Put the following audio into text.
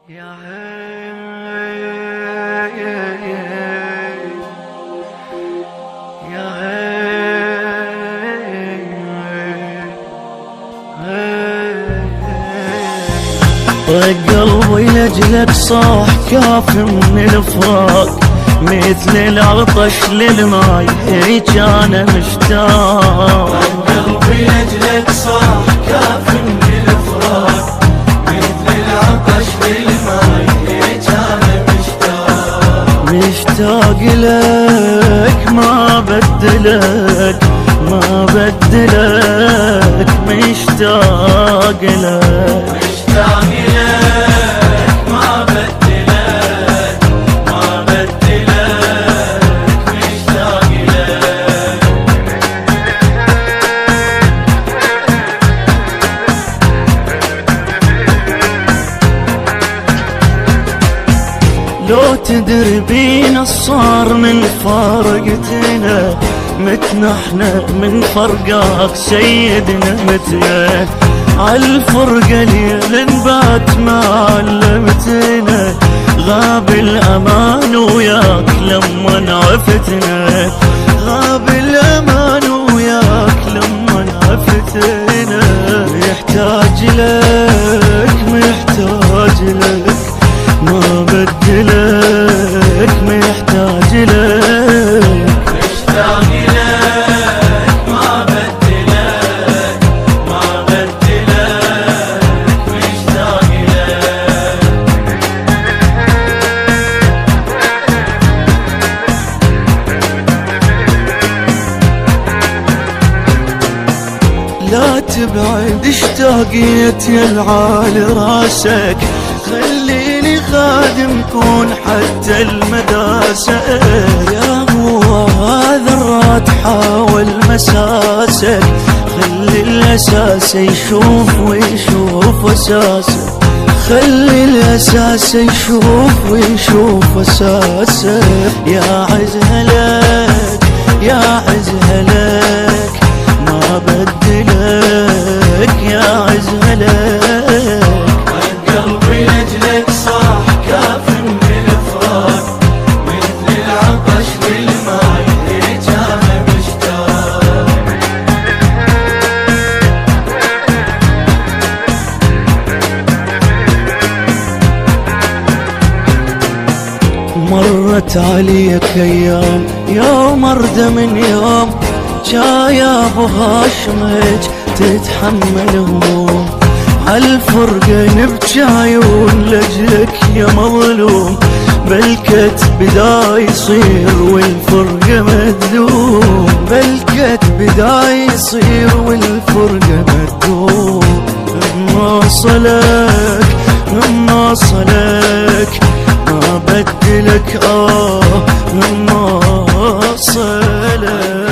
يا قلبي لجلك صاح كاف من الفراق، مثل العطش للماي هيك انا مشتاق. قلبي لجلك صاح كاف من الفراق، مثل العطش للماي هيك انا مشتاق. مشتاق لك ما بدلك ما بدلك، مشتاق لك مشتاق لك ما بدلك ما بدلك، مشتاق لك. لو تدري بينا صار من فارقتنا، متنا احنا من فرقاك سيدنا متنا، عالفرقة ليل نبات ما علمتنا، غاب الأمان وياك لما عفتنا، غاب الأمان وياك لما عفتنا. محتاج لك محتاج لك ما بدلك، محتاج لك مشتاق لك ما بدلك ما بدلك، مشتاق لك. لا تبعد اشتاقيت يا العالي راسك، خليني خادم كون حتى المداسة، يا هو ذرات حاول مساسك، خلي الأساس يشوف ويشوف أساسك، خلي الأساس يشوف ويشوف أساسك. يا عزها لك يا عزها لك ما بدلك، يا عزها لك. قلبي لجلك صاح كاف من الفراق، مثل العطش للماي هيك انا مشتاق. مرت عليك ايام يوم ارد من يوم، جاية ابو هاشم هيج تتحمل هموم، عالفرقة نبجي عيون لجلك يا مظلوم، بالكتب بدا يصير والفرقة مدلوم، بالكتب بدا يصير والفرقة مدلوم. ما صلك ما صلك ما بدلك ما صلك.